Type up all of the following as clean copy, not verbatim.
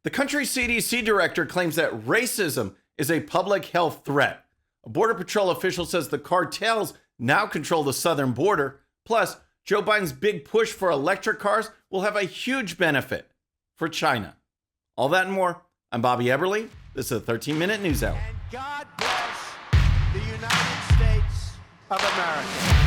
The country's CDC director claims that racism is a public health threat. A Border Patrol official says the cartels now control the southern border. Plus, Joe Biden's big push for electric cars will have a huge benefit for China. All that and more. I'm Bobby Eberle. This is a 13-minute news hour. And God bless the United States of America.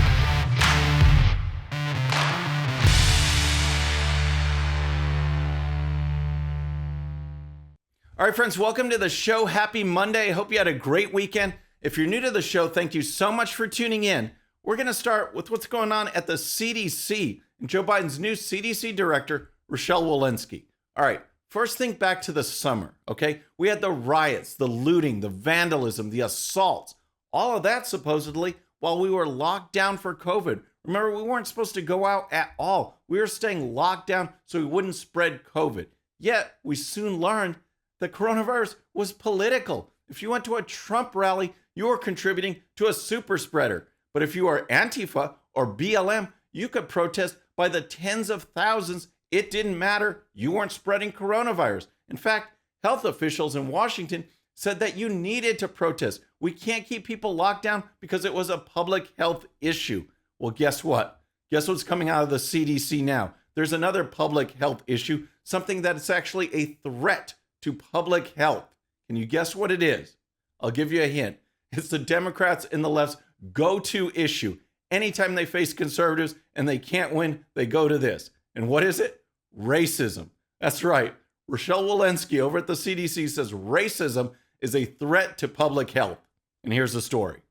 All right, friends, welcome to the show. Happy Monday. I hope you had a great weekend. If you're new to the show, thank you so much for tuning in. We're going to start with what's going on at the CDC and Joe Biden's new CDC director, Rochelle Walensky. All right, first think back to the summer, okay? We had the riots, the looting, the vandalism, the assaults, all of that supposedly while we were locked down for COVID. Remember, we weren't supposed to go out at all. We were staying locked down so we wouldn't spread COVID. Yet, we soon learned the coronavirus was political. If you went to a Trump rally, you were contributing to a super spreader. But if you are Antifa or BLM, you could protest by the tens of thousands. It didn't matter. You weren't spreading coronavirus. In fact, health officials in Washington said that you needed to protest. We can't keep people locked down because it was a public health issue. Well, guess what? Guess what's coming out of the CDC now? There's another public health issue, something that's actually a threat to public health. Can you guess what it is? I'll give you a hint. It's the Democrats and the left's go-to issue. Anytime they face conservatives and they can't win, they go to this. And what is it? Racism. That's right. Rochelle Walensky over at the CDC says racism is a threat to public health. And here's the story.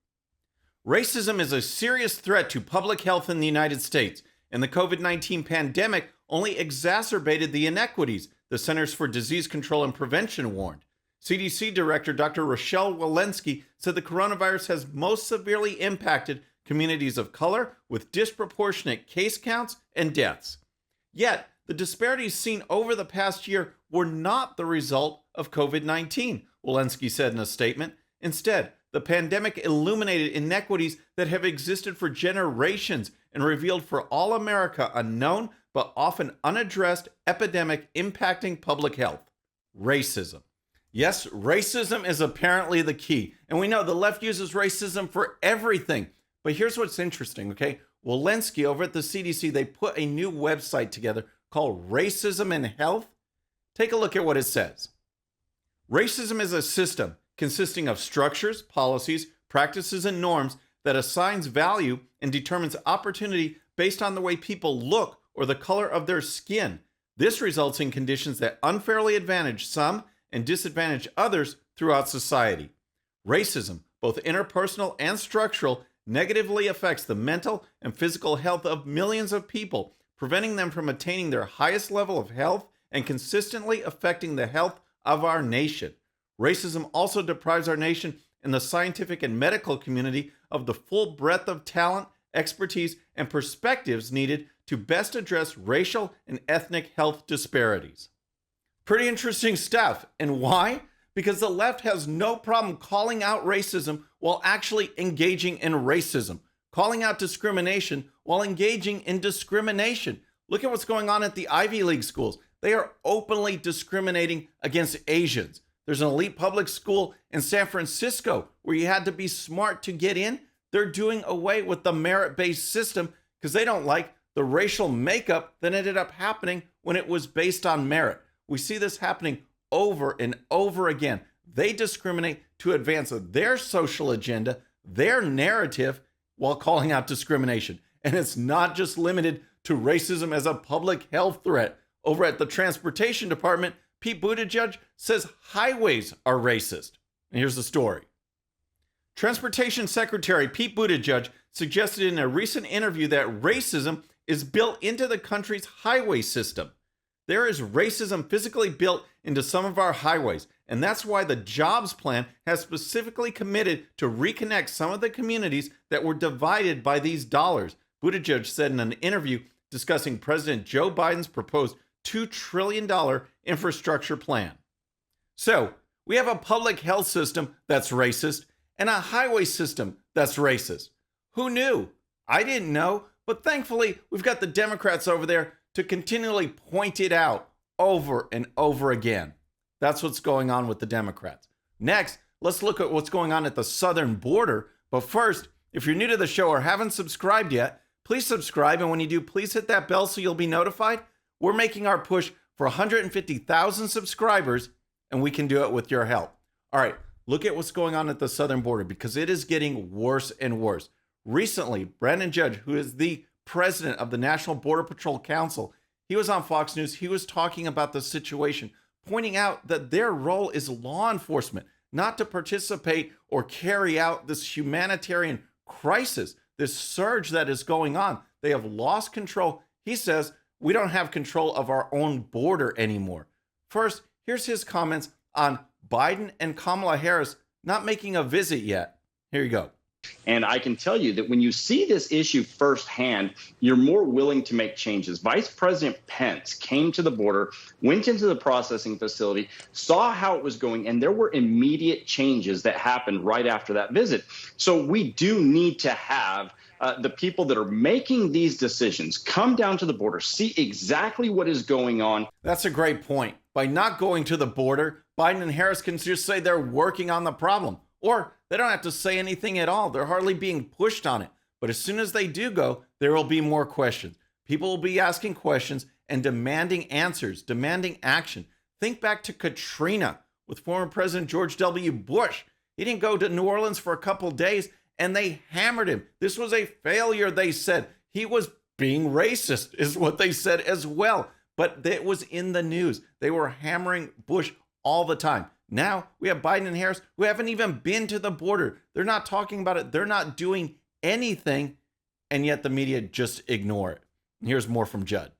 Racism is a serious threat to public health in the United States, and the COVID-19 pandemic only exacerbated the inequities, the Centers for Disease Control and Prevention warned. CDC Director Dr. Rochelle Walensky said the coronavirus has most severely impacted communities of color with disproportionate case counts and deaths. Yet, the disparities seen over the past year were not the result of COVID-19, Walensky said in a statement. Instead, the pandemic illuminated inequities that have existed for generations and revealed for all America a known but often unaddressed epidemic impacting public health: racism. Yes, racism is apparently the key. And we know the left uses racism for everything. But here's what's interesting, okay? Walensky over at the CDC, they put a new website together called Racism in Health. Take a look at what it says. Racism is a system consisting of structures, policies, practices, and norms that assigns value and determines opportunity based on the way people look or the color of their skin. This results in conditions that unfairly advantage some and disadvantage others throughout society. Racism, both interpersonal and structural, negatively affects the mental and physical health of millions of people, preventing them from attaining their highest level of health and consistently affecting the health of our nation. Racism also deprives our nation and the scientific and medical community of the full breadth of talent, expertise, and perspectives needed to best address racial and ethnic health disparities. Pretty interesting stuff. And why? Because the left has no problem calling out racism while actually engaging in racism, calling out discrimination while engaging in discrimination. Look at what's going on at the Ivy League schools. They are openly discriminating against Asians. There's an elite public school in San Francisco where you had to be smart to get in. They're doing away with the merit-based system because they don't like the racial makeup that ended up happening when it was based on merit. We see this happening over and over again. They discriminate to advance their social agenda, their narrative, while calling out discrimination. And it's not just limited to racism as a public health threat. Over at the Transportation Department, Pete Buttigieg says highways are racist. And here's the story. Transportation Secretary Pete Buttigieg suggested in a recent interview that racism is built into the country's highway system. There is racism physically built into some of our highways, and that's why the jobs plan has specifically committed to reconnect some of the communities that were divided by these dollars, Buttigieg said in an interview discussing President Joe Biden's proposed $2 trillion infrastructure plan. So, we have a public health system that's racist and a highway system that's racist. Who knew? I didn't know, but thankfully, we've got the Democrats over there to continually point it out over and over again. That's what's going on with the Democrats. Next, let's look at what's going on at the southern border. But first, if you're new to the show or haven't subscribed yet, please subscribe. And when you do, please hit that bell so you'll be notified. We're making our push for 150,000 subscribers, and we can do it with your help. All right, look at what's going on at the southern border because it is getting worse and worse. Recently, Brandon Judge, who is the president of the National Border Patrol Council, he was on Fox News. He was talking about the situation, pointing out that their role is law enforcement, not to participate or carry out this humanitarian crisis, this surge that is going on. They have lost control. He says, we don't have control of our own border anymore. First, here's his comments on Biden and Kamala Harris not making a visit yet. Here you go. And I can tell you that when you see this issue firsthand, you're more willing to make changes. Vice President Pence came to the border, went into the processing facility, saw how it was going, and there were immediate changes that happened right after that visit. So we do need to have the people that are making these decisions come down to the border, see exactly what is going on. That's a great point. By not going to the border, Biden and Harris can just say they're working on the problem. Or they don't have to say anything at all. They're hardly being pushed on it. But as soon as they do go, there will be more questions. People will be asking questions and demanding answers, demanding action. Think back to Katrina with former President George W. Bush. He didn't go to New Orleans for a couple days and they hammered him. This was a failure, they said. He was being racist, is what they said as well. But it was in the news. They were hammering Bush all the time. Now we have Biden and Harris who haven't even been to the border. They're not talking about it. They're not doing anything. And yet the media just ignore it. Here's more from Judd.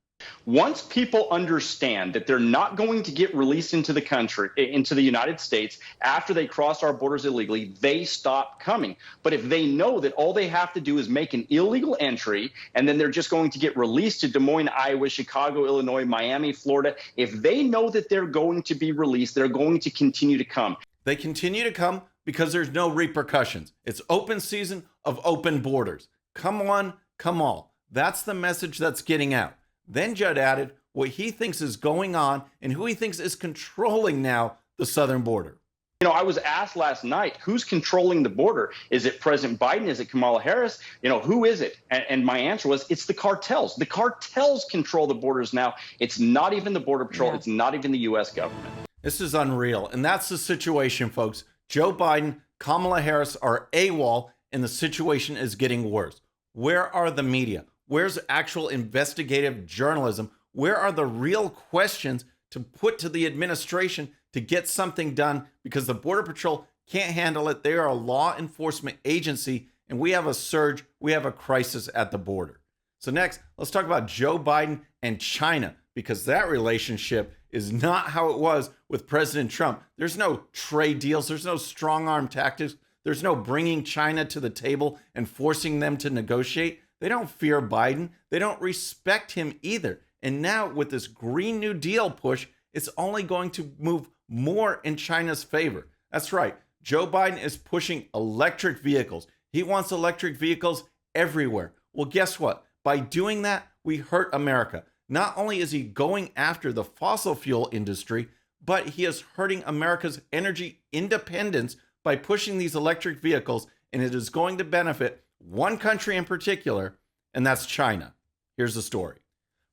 Once people understand that they're not going to get released into the country, into the United States after they cross our borders illegally, they stop coming. But if they know that all they have to do is make an illegal entry and then they're just going to get released to Des Moines, Iowa, Chicago, Illinois, Miami, Florida, if they know that they're going to be released, they're going to continue to come. They continue to come because there's no repercussions. It's open season of open borders. Come on, come all. That's the message that's getting out. Then Judd added what he thinks is going on and who he thinks is controlling now the southern border. You know, I was asked last night, who's controlling the border? Is it President Biden? Is it Kamala Harris? You know, who is it? And my answer was, it's the cartels. The cartels control the borders now. It's not even the Border Patrol. Yeah. It's not even the U.S. government. This is unreal. And that's the situation, folks. Joe Biden, Kamala Harris are AWOL, and the situation is getting worse. Where are the media? Where's actual investigative journalism? Where are the real questions to put to the administration to get something done? Because the Border Patrol can't handle it. They are a law enforcement agency, and we have a surge. We have a crisis at the border. So next, let's talk about Joe Biden and China, because that relationship is not how it was with President Trump. There's no trade deals. There's no strong arm tactics. There's no bringing China to the table and forcing them to negotiate. They don't fear Biden. They don't respect him either. And now with this Green New Deal push, it's only going to move more in China's favor. That's right. Joe Biden is pushing electric vehicles. He wants electric vehicles everywhere. Well, guess what? By doing that, we hurt America. Not only is he going after the fossil fuel industry, but he is hurting America's energy independence by pushing these electric vehicles, and it is going to benefit one country in particular, and that's China. Here's the story.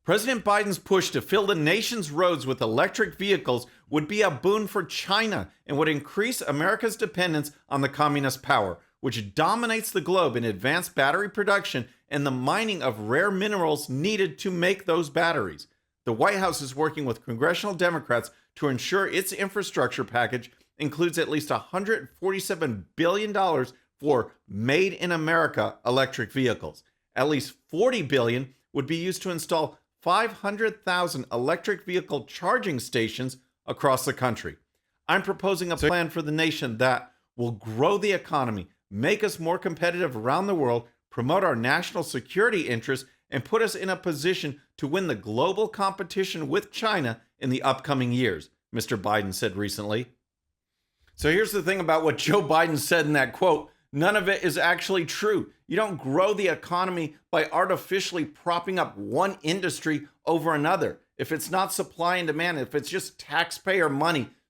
President Biden's push to fill the nation's roads with electric vehicles would be a boon for China and would increase America's dependence on the communist power, which dominates the globe in advanced battery production and the mining of rare minerals needed to make those batteries. The White House is working with congressional Democrats to ensure its infrastructure package includes at least $147 billion for Made in America electric vehicles. At least $40 billion would be used to install 500,000 electric vehicle charging stations across the country. I'm proposing a plan for the nation that will grow the economy, make us more competitive around the world, promote our national security interests, and put us in a position to win the global competition with China in the upcoming years, Mr. Biden said recently. So here's the thing about what Joe Biden said in that quote. None of it is actually true. You don't grow the economy by artificially propping up one industry over another. If it's not supply and demand, if it's just taxpayer money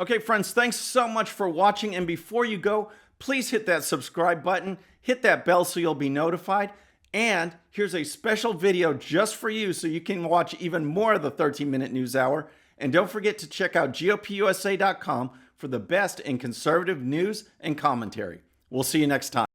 Okay, friends, thanks so much for watching. And before you go, please hit that subscribe button, hit that bell so you'll be notified. And here's a special video just for you so you can watch even more of the 13-minute news hour. And don't forget to check out GOPUSA.com for the best in conservative news and commentary. We'll see you next time.